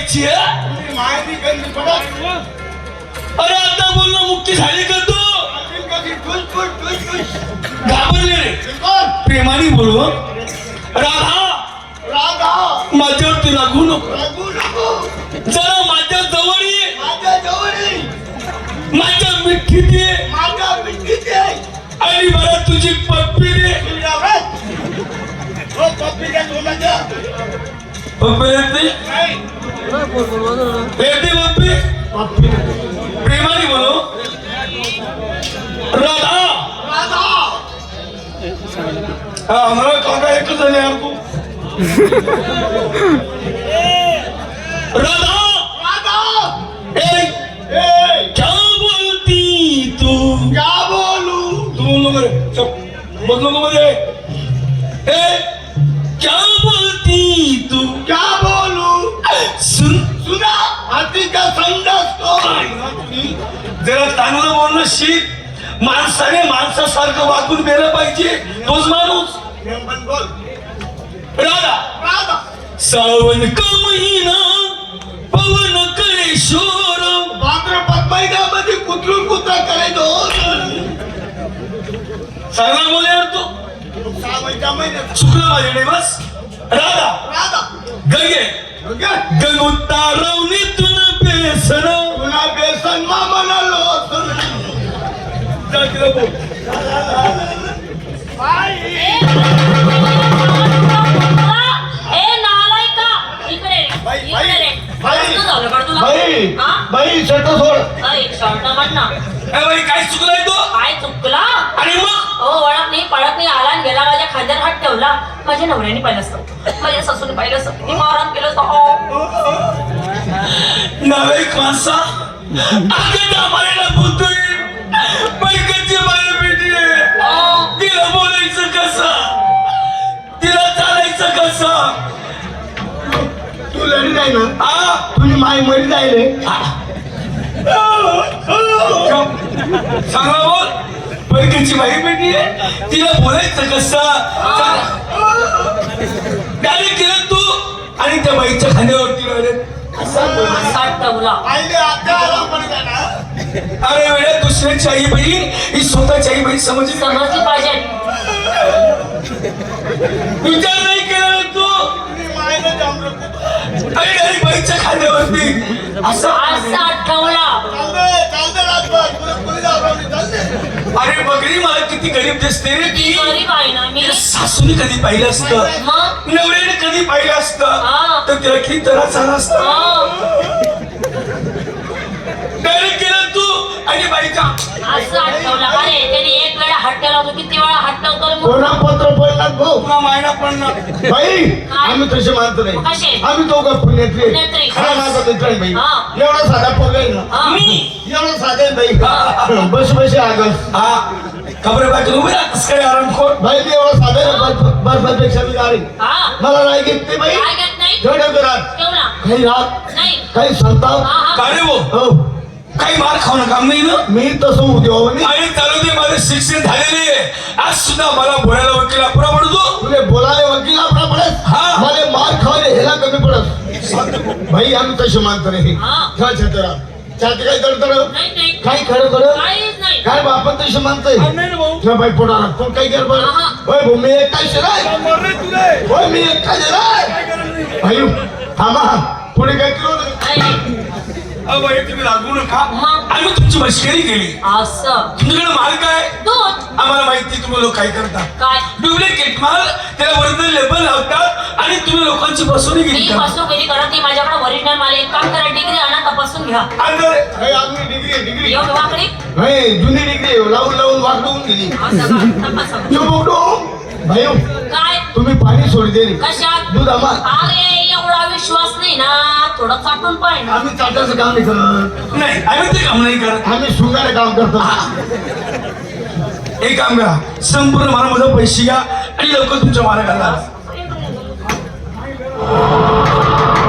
बोलायची माहिती कधी पडत. अरे आता बोलणं मुक्ती झाली का तू घाबरले रे प्रेमाने बोलव राधा राधा माझ्यावर तू लागू नको लागू नको. जरा माझ्या जवळ ये माझ्या जवळ ये. माझ्या मिठीत ये माझ्या मिठीत ये. आणि मला तुझी पप्पी दे हो पप्पी द्या कोणाच्या पप्पी देते नाही देते पप्पी प्रेमाने बोलो राधा राधा हमारा काका एक जन है आपको राधा राधा ए क्या बोलती तू क्या बोलू तुम लोग बदलो को मुझे ए क्या बोलती तू क्या बोलू सुन सुना हाती का संडास तो जरा चांगलं बोलणं शिक माणसाने माणसासारखं वागून गेलं पाहिजे तोच माणूस बोल राधा राधा सावन का महिना पवन करे शोर भाद्रपद महिन्यामध्ये कुत्रून कुत्रा करायचो चांगला बोल यार तू 6 महिन्यात चुकलं माझ्याकडे बस राधा राधा गंगे गंगोत्तारवणी तुन बेसन तुला बेसन मामाला लोसन जातीला बोल बाई शर्ट सोड बाई काय चुकलंय तो काय चुकला आणि मग हो ओळख नाही पळत नाही आला आणि गेला माझ्या खांद्यावर हात ठेवला माझ्या नवऱ्याने पाहिलं असतं माझ्या सासूने पाहिलं असतं मी मारहाण केलं असतं नावेक माणसा आगे दामाला बोलतोय पैकची बाई बेटी तिला बोलायचं कसं तिला चालायचं कसं तू लढी जाय ना हा तुझी माय मरी जायले सांगा बोल पैकीची बाई बेटी आहे तिला बोलायचं कसं डायरेक्ट केलं तू आणि त्या बाईच्या खांद्यावरती आईले आता आला पण काय ना अरे वेळा दुसऱ्याची आई बहीण ही स्वतःची आई बहीण समजली समजली पाहिजे विचार नाही केला तू मायला जांभळं आणि डायरेक्ट बाईच्या खांद्यावरती असं असं आठवला चालते राजभर पुढे पुढे जाऊ चालते अरे बघरी मला किती गरीब दिसते रे ती गरीब आहे ना मी सासूने कधी पाहिलं असतं मग नवऱ्याने कधी पाहिलं असतं हा. तर तिला किती त्रास झाला असता डायरेक्ट केलं तू आणि बाईचा असं आठवलं अरे त्याने एक वेळा हात ठेवला होता किती वेळा हात ठेवतो रे मग? कोणा पत्र पडणार भाऊ तुला मायना पडणार बाई आम्ही तसे मानतो नाही कसे? आम्ही दोघं पुण्यातले पुण्यातले. खरा माझा मित्र आहे बाई हा. एवढा साधा पगार ना हा. मी एवढा साधा आहे बाई बस बस आगस हा खबर बाई उभी राहतस काय आराम खोट बाई मी एवढा साधा बसपेक्षा मी गाडी हा मला नाही घेत ते बाई काय घेत नाही थोड्या घरात ठेवला काही रात नाही काही संताप हा हा काय रे भाऊ हो काही मार खाऊन काम नाही ना मी तसं उद्या आणि चालू दे माझं शिक्षण झालेले आज सुद्धा मला बोलायला वकीला पुरा पडतो तुले बोलाले वकील आपला पडत हा. मला मार खावाले ह्याला कमी पडत भाई आम्ही तसे मानतो रे हा. छत्रा छाती काय करतो नाही नाही काय खरं खरं काहीच नाही काय बा आपण तसे मानतोय तुला बाई पोटाला कोण काय कर बरं हा. होय भाऊ मी एकटा शिराय होय मी एकटा शिराय भाई थांबा पुढे काय केलं नाही. बाई तुम्ही लागू नका मग? आम्ही तुमची मस्करी केली असं तुमच्याकडे माल काय दूध आम्हाला माहिती तुम्ही लोक काय करता काय डुप्लिकेट माल त्याला वरती लेबल लावतात आणि तुम्ही लोकांची फसवणूक मी करता फसवणुकी करत नाही माझ्याकडे ओरिजिनल मला एक काम करा डिग्री आणा तपासून घ्या अंदर आम्ही डिग्री येऊ वाकडी नाही जुनी डिग्री लावून लावून वाकडवून गेली असं का? तपासून. यो बोकडो भाई काय तुम्ही पाणी सोड दे कशात दूध आम्हा अरे एवढा विश्वास नाही ना थोडं चाटून पाहिजे आम्ही चाटाचं काम नाही करत नाही आम्ही ते काम नाही करत आम्ही शृंगार काम करतो एक काम करा संपूर्ण मला माझं पैसे घ्या आणि लवकर तुमच्या मार्गाला